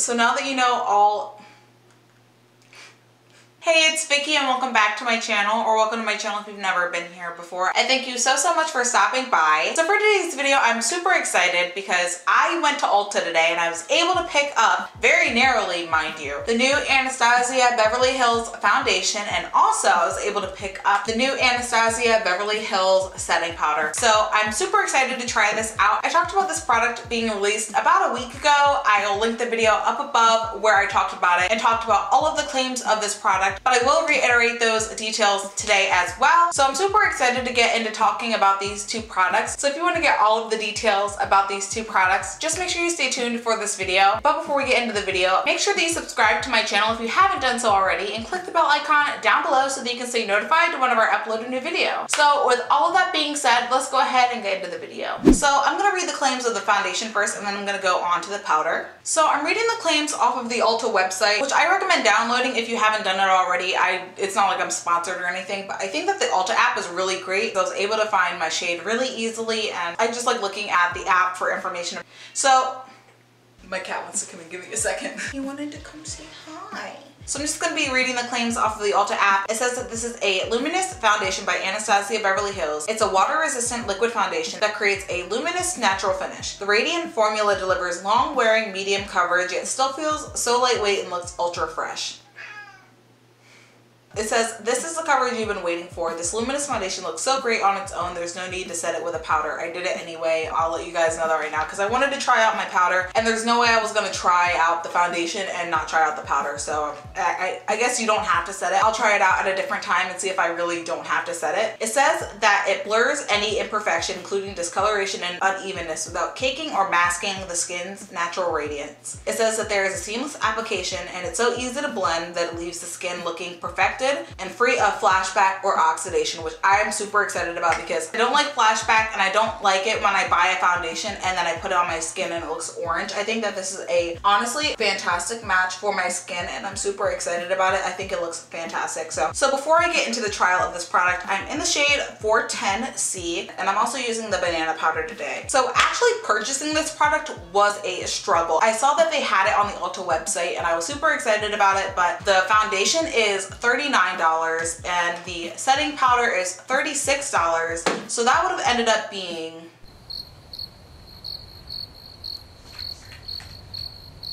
So now that you know all... Hey, it's Vicky and welcome back to my channel, or welcome to my channel if you've never been here before. I thank you so much for stopping by. So for today's video, I'm super excited because I went to Ulta today and I was able to pick up, very narrowly mind you, the new Anastasia Beverly Hills foundation, and also I was able to pick up the new Anastasia Beverly Hills setting powder. So I'm super excited to try this out. I talked about this product being released about a week ago. I'll link the video up above where I talked about it and talked about all of the claims of this product. But I will reiterate those details today as well. So I'm super excited to get into talking about these two products. So if you want to get all of the details about these two products, just make sure you stay tuned for this video. But before we get into the video, make sure that you subscribe to my channel if you haven't done so already, and click the bell icon down below so that you can stay notified whenever I upload a new video. So with all of that being said, let's go ahead and get into the video. So I'm going to read the claims of the foundation first, and then I'm going to go on to the powder. So I'm reading the claims off of the Ulta website, which I recommend downloading if you haven't done it already. It's not like I'm sponsored or anything, but I think that the Ulta app is really great. I was able to find my shade really easily, and I just like looking at the app for information. So my cat wants to come and give me a second. He wanted to come say hi. So I'm just going to be reading the claims off of the Ulta app. It says that this is a Luminous foundation by Anastasia Beverly Hills. It's a water-resistant liquid foundation that creates a luminous natural finish. The radiant formula delivers long-wearing medium coverage, yet still feels so lightweight and looks ultra fresh. It says, this is the coverage you've been waiting for. This luminous foundation looks so great on its own. There's no need to set it with a powder. I did it anyway. I'll let you guys know that right now because I wanted to try out my powder, and there's no way I was going to try out the foundation and not try out the powder. So I guess you don't have to set it. I'll try it out at a different time and see if I really don't have to set it. It says that it blurs any imperfection, including discoloration and unevenness, without caking or masking the skin's natural radiance. It says that there is a seamless application, and it's so easy to blend that it leaves the skin looking perfected and free of flashback or oxidation, which I'm super excited about because I don't like flashback, and I don't like it when I buy a foundation and then I put it on my skin and it looks orange. I think that this is a honestly fantastic match for my skin, and I'm super excited about it. I think it looks fantastic. So before I get into the trial of this product, I'm in the shade 410C, and I'm also using the banana powder today. So actually purchasing this product was a struggle. I saw that they had it on the Ulta website and I was super excited about it, but the foundation is $39 and the setting powder is $36, so that would have ended up being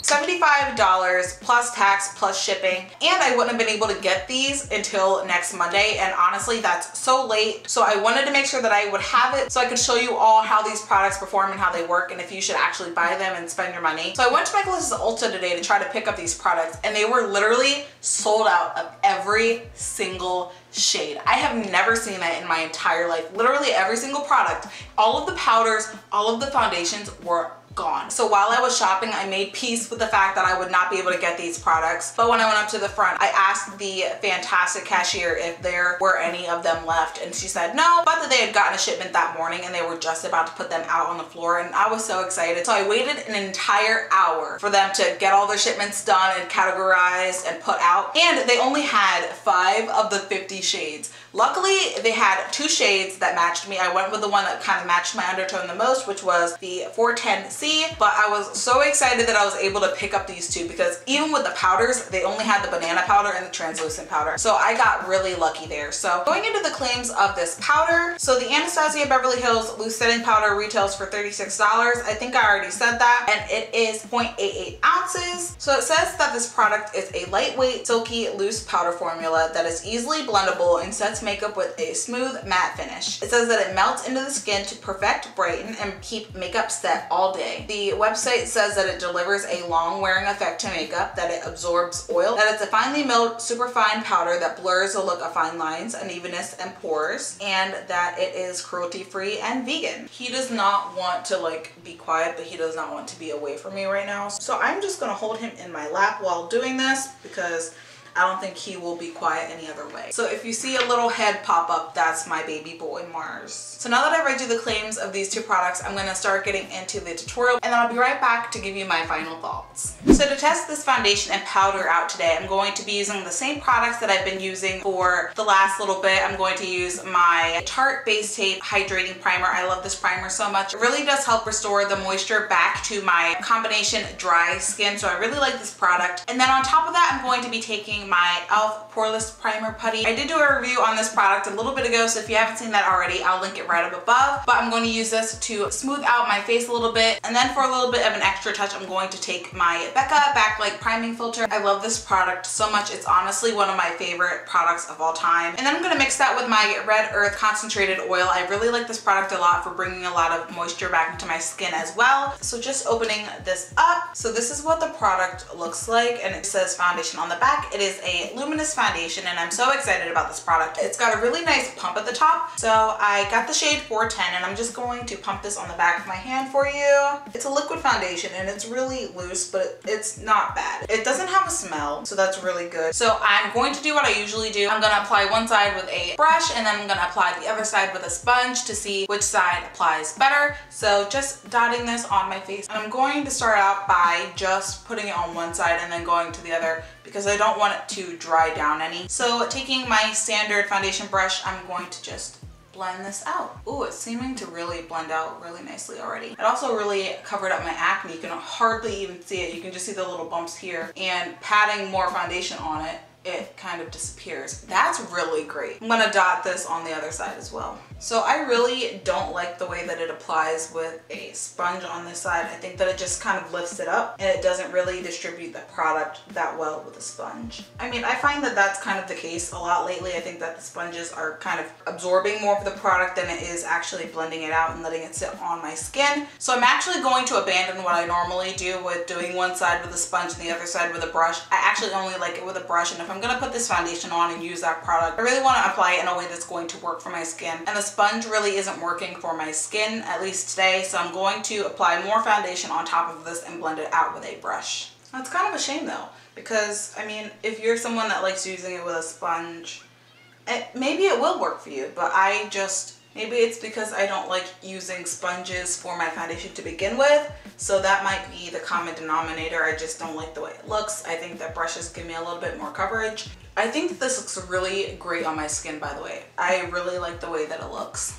$75 plus tax plus shipping, and I wouldn't have been able to get these until next Monday, and honestly that's so late. So I wanted to make sure that I would have it so I could show you all how these products perform and how they work, and if you should actually buy them and spend your money. So I went to Michael's Ulta today to try to pick up these products, and they were literally sold out of every single shade. I have never seen that in my entire life. Literally every single product, all of the powders, all of the foundations were gone. So while I was shopping, I made peace with the fact that I would not be able to get these products. But when I went up to the front, I asked the fantastic cashier if there were any of them left, and she said no, but that they had gotten a shipment that morning and they were just about to put them out on the floor, and I was so excited. So I waited an entire hour for them to get all their shipments done and categorized and put out, and they only had 5 of the 50 shades. Luckily, they had 2 shades that matched me. I went with the one that kind of matched my undertone the most, which was the 410C, but I was so excited that I was able to pick up these two because even with the powders, they only had the banana powder and the translucent powder. So I got really lucky there. So going into the claims of this powder, so the Anastasia Beverly Hills loose setting powder retails for $36. I think I already said that, and it is 0.88 ounces. So it says that this product is a lightweight, silky, loose powder formula that is easily blendable and sets makeup with a smooth matte finish. It says that it melts into the skin to perfect, brighten, and keep makeup set all day. The website says that it delivers a long wearing effect to makeup, that it absorbs oil, that it's a finely milled superfine powder that blurs the look of fine lines, unevenness, and pores, and that it is cruelty free and vegan. He does not want to like be quiet, but he does not want to be away from me right now. So I'm just gonna hold him in my lap while doing this because I don't think he will be quiet any other way. So if you see a little head pop up, that's my baby boy Mars. So now that I've read you the claims of these two products, I'm gonna start getting into the tutorial, and then I'll be right back to give you my final thoughts. So to test this foundation and powder out today, I'm going to be using the same products that I've been using for the last little bit. I'm going to use my Tarte Base Tape Hydrating Primer. I love this primer so much. It really does help restore the moisture back to my combination dry skin, so I really like this product. And then on top of that, I'm going to be taking my e.l.f. Poreless Primer Putty. I did do a review on this product a little bit ago, so if you haven't seen that already, I'll link it right up above. But I'm going to use this to smooth out my face a little bit, and then for a little bit of an extra touch, I'm going to take my Becca Backlight Priming Filter. I love this product so much. It's honestly one of my favorite products of all time. And then I'm going to mix that with my Red Earth Concentrated Oil. I really like this product a lot for bringing a lot of moisture back into my skin as well. So just opening this up. So this is what the product looks like, and it says foundation on the back. It is a luminous foundation, and I'm so excited about this product. It's got a really nice pump at the top. So I got the shade 410, and I'm just going to pump this on the back of my hand for you. It's a liquid foundation, and it's really loose, but it's not bad. It doesn't have a smell, so that's really good. So I'm going to do what I usually do. I'm gonna apply one side with a brush, and then I'm gonna apply the other side with a sponge to see which side applies better. So just dotting this on my face. And I'm going to start out by just putting it on one side and then going to the other because I don't want it to dry down any. So taking my standard foundation brush, I'm going to just blend this out. Ooh, it's seeming to really blend out really nicely already. It also really covered up my acne. You can hardly even see it. You can just see the little bumps here. And patting more foundation on it, it kind of disappears. That's really great. I'm gonna dot this on the other side as well. So I really don't like the way that it applies with a sponge on this side. I think that it just kind of lifts it up and it doesn't really distribute the product that well with a sponge. I mean, I find that that's kind of the case a lot lately. I think that the sponges are kind of absorbing more of the product than it is actually blending it out and letting it sit on my skin. So I'm actually going to abandon what I normally do with doing one side with a sponge and the other side with a brush. I actually only like it with a brush, and if I'm gonna put this foundation on and use that product, I really want to apply it in a way that's going to work for my skin. And the sponge really isn't working for my skin, at least today, so I'm going to apply more foundation on top of this and blend it out with a brush. That's kind of a shame though, because I mean, if you're someone that likes using it with a sponge, maybe it will work for you, but maybe it's because I don't like using sponges for my foundation to begin with, so that might be the common denominator. I just don't like the way it looks. I think that brushes give me a little bit more coverage. I think this looks really great on my skin, by the way. I really like the way that it looks.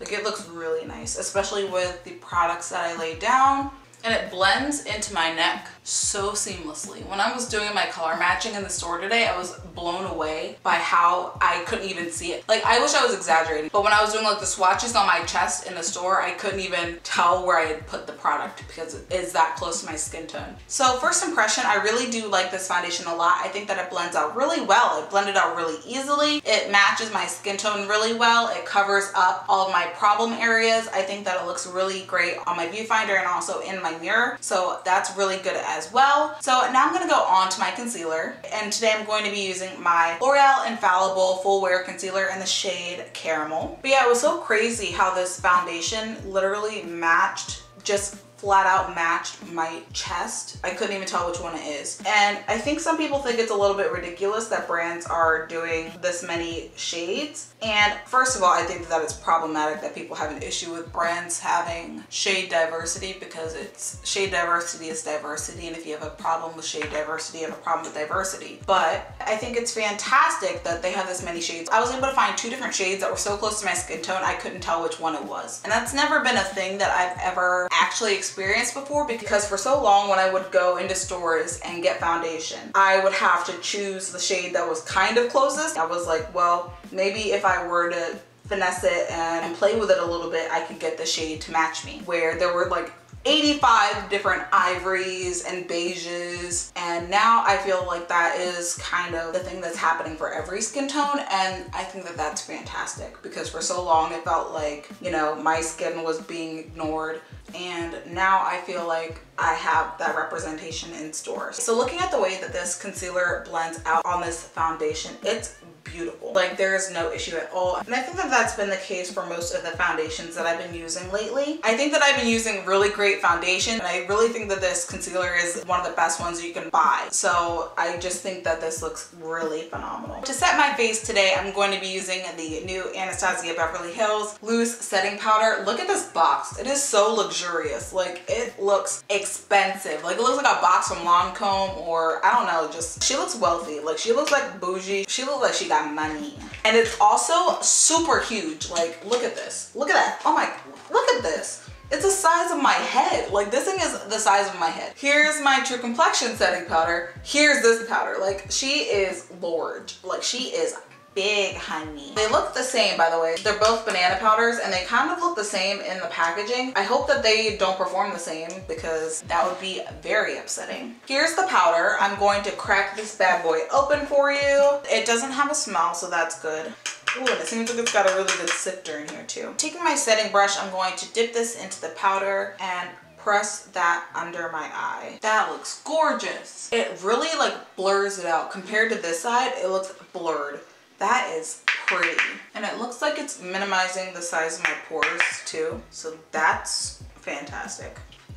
Like, it looks really nice, especially with the products that I laid down. And it blends into my neck so seamlessly. When I was doing my color matching in the store today, I was blown away by how I couldn't even see it. Like, I wish I was exaggerating, but when I was doing like the swatches on my chest in the store, I couldn't even tell where I had put the product because it is that close to my skin tone. So first impression, I really do like this foundation a lot. I think that it blends out really well. It blended out really easily. It matches my skin tone really well. It covers up all of my problem areas. I think that it looks really great on my viewfinder and also in my mirror. So that's really good as well. So now I'm going to go on to my concealer, and today I'm going to be using my L'Oreal Infallible Full Wear Concealer in the shade Caramel. But yeah, it was so crazy how this foundation literally matched, just flat out matched my chest. I couldn't even tell which one it is. And I think some people think it's a little bit ridiculous that brands are doing this many shades. And first of all, I think that it's problematic that people have an issue with brands having shade diversity, because shade diversity is diversity. And if you have a problem with shade diversity, you have a problem with diversity. But I think it's fantastic that they have this many shades. I was able to find 2 different shades that were so close to my skin tone, I couldn't tell which one it was. And that's never been a thing that I've ever actually experienced before, because for so long when I would go into stores and get foundation, I would have to choose the shade that was kind of closest. I was like, well, maybe if I were to finesse it and play with it a little bit, I could get the shade to match me, where there were like 85 different ivories and beiges, and now I feel like that is kind of the thing that's happening for every skin tone. And I think that that's fantastic, because for so long it felt like, you know, my skin was being ignored, and now I feel like I have that representation in stores. So looking at the way that this concealer blends out on this foundation, it's beautiful. Like there is no issue at all. And I think that that's been the case for most of the foundations that I've been using lately. I think that I've been using really great foundation, and I really think that this concealer is one of the best ones you can buy. So I just think that this looks really phenomenal. To set my face today, I'm going to be using the new Anastasia Beverly Hills Loose Setting Powder. Look at this box. It is so luxurious. Like it looks expensive. Like it looks like a box from Lancome, or I don't know, just she looks wealthy. Like she looks like bougie. She looks like she got money. And it's also super huge. Like look at this. Look at that. Oh my, look at this. It's the size of my head. Like this thing is the size of my head. Here's my True Complexion setting powder. Here's this powder. Like she is large. Like she is big, honey. They look the same, by the way. They're both banana powders and they kind of look the same in the packaging. I hope that they don't perform the same because that would be very upsetting. Here's the powder. I'm going to crack this bad boy open for you. It doesn't have a smell, so that's good. Ooh, and it seems like it's got a really good sifter in here too. Taking my setting brush, I'm going to dip this into the powder and press that under my eye. That looks gorgeous. It really like blurs it out. Compared to this side, it looks blurred. That is pretty. And it looks like it's minimizing the size of my pores too. So that's fantastic.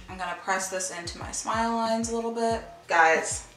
I'm gonna press this into my smile lines a little bit. Guys,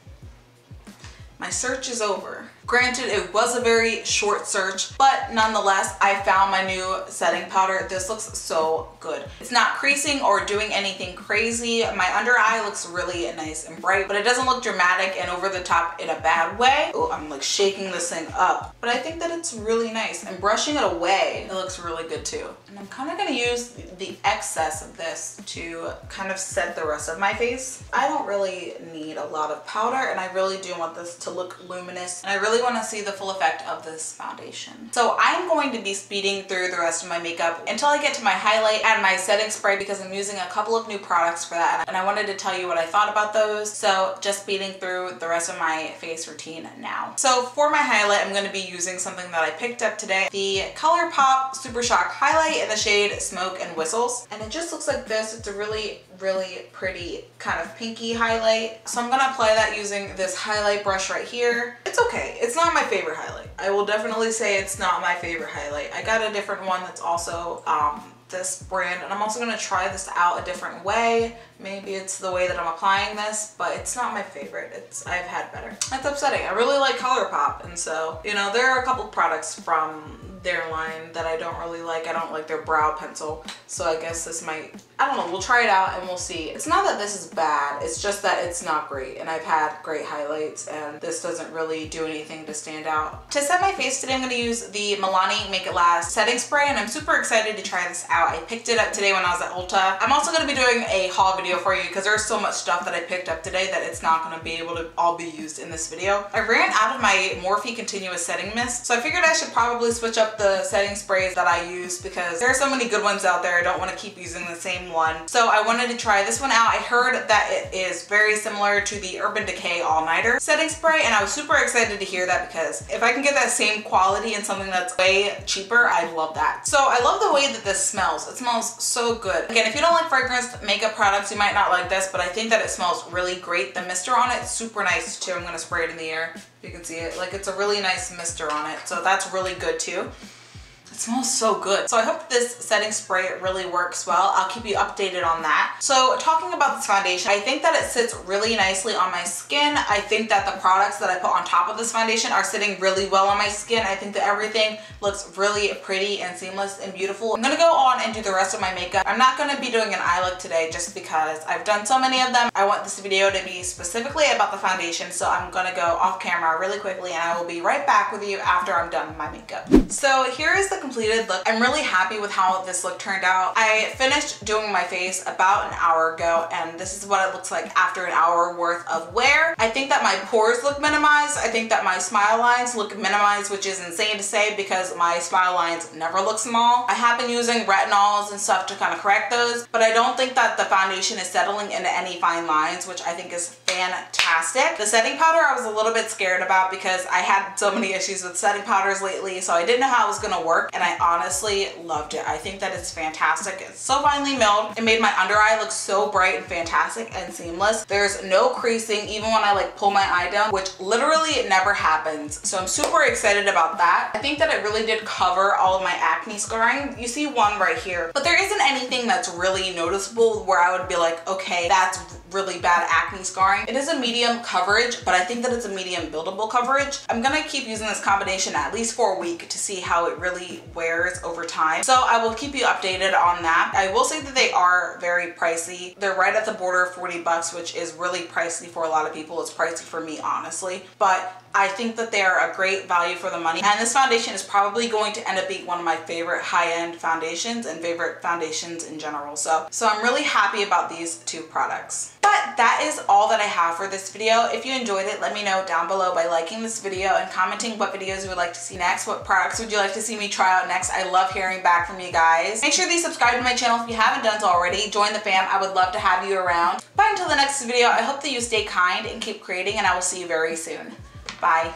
my search is over. Granted, it was a very short search, but nonetheless, I found my new setting powder. This looks so good. It's not creasing or doing anything crazy. My under eye looks really nice and bright, but it doesn't look dramatic and over the top in a bad way. Oh, I'm like shaking this thing up. But I think that it's really nice. And brushing it away, it looks really good too. And I'm kind of gonna use the excess of this to kind of set the rest of my face. I don't really need a lot of powder, and I really do want this to look luminous. And I really want to see the full effect of this foundation. So I'm going to be speeding through the rest of my makeup until I get to my highlight and my setting spray because I'm using a couple of new products for that, and I wanted to tell you what I thought about those. So just speeding through the rest of my face routine now. So for my highlight, I'm going to be using something that I picked up today, the ColourPop Super Shock Highlight in the shade Smoke and Whistles. And it just looks like this. It's a really pretty kind of pinky highlight. So I'm gonna apply that using this highlight brush right here. It's okay. It's not my favorite highlight. I will definitely say it's not my favorite highlight. I got a different one that's also this brand, and I'm also gonna try this out a different way. Maybe it's the way that I'm applying this, but it's not my favorite. I've had better. That's upsetting. I really like ColourPop, and so, you know, there are a couple products from their line that I don't really like. I don't like their brow pencil, so I guess this might, I don't know, we'll try it out and we'll see. It's not that this is bad, it's just that it's not great, and I've had great highlights and this doesn't really do anything to stand out. To set my face today, I'm going to use the Milani Make It Last setting spray, and I'm super excited to try this out. I picked it up today when I was at Ulta. I'm also going to be doing a haul video for you because there's so much stuff that I picked up today that it's not going to be able to all be used in this video. I ran out of my Morphe Continuous Setting Mist, so I figured I should probably switch up the setting sprays that I use because there are so many good ones out there. I don't want to keep using the same one. So I wanted to try this one out. I heard that it is very similar to the Urban Decay All Nighter setting spray, and I was super excited to hear that because if I can get that same quality in something that's way cheaper, I love that. So I love the way that this smells. It smells so good. Again, if you don't like fragrance makeup products, you might not like this, but I think that it smells really great. The mister on it is super nice too. I'm going to spray it in the air. You can see it. Like, it's a really nice mister on it, so that's really good too. It smells so good. So I hope this setting spray really works well. I'll keep you updated on that. So talking about this foundation, I think that it sits really nicely on my skin. I think that the products that I put on top of this foundation are sitting really well on my skin. I think that everything looks really pretty and seamless and beautiful. I'm gonna go on and do the rest of my makeup. I'm not gonna be doing an eye look today just because I've done so many of them. I want this video to be specifically about the foundation, so I'm gonna go off camera really quickly and I will be right back with you after I'm done with my makeup. So here is the completed look. I'm really happy with how this look turned out. I finished doing my face about an hour ago, and this is what it looks like after an hour worth of wear. I think that my pores look minimized. I think that my smile lines look minimized, which is insane to say because my smile lines never look small. I have been using retinols and stuff to kind of correct those, but I don't think that the foundation is settling into any fine lines, which I think is fantastic. The setting powder I was a little bit scared about because I had so many issues with setting powders lately, so I didn't know how it was gonna work. work, and I honestly loved it. I think that it's fantastic. It's so finely milled. It made my under eye look so bright and fantastic and seamless. There's no creasing even when I like pull my eye down, which literally it never happens. So I'm super excited about that. I think that it really did cover all of my acne scarring. You see one right here, but there isn't anything that's really noticeable where I would be like, okay, that's really bad acne scarring. It is a medium coverage, but I think that it's a medium buildable coverage. I'm gonna keep using this combination at least for a week to see how it really wears over time. So I will keep you updated on that. I will say that they are very pricey. They're right at the border of 40 bucks, which is really pricey for a lot of people. It's pricey for me, honestly, but I think that they are a great value for the money. And this foundation is probably going to end up being one of my favorite high-end foundations and favorite foundations in general. So I'm really happy about these two products. But that is all that I have for this video. If you enjoyed it, let me know down below by liking this video and commenting what videos you would like to see next. What products would you like to see me try out next? I love hearing back from you guys. Make sure that you subscribe to my channel if you haven't done so already. Join the fam. I would love to have you around. But until the next video, I hope that you stay kind and keep creating, and I will see you very soon. Bye.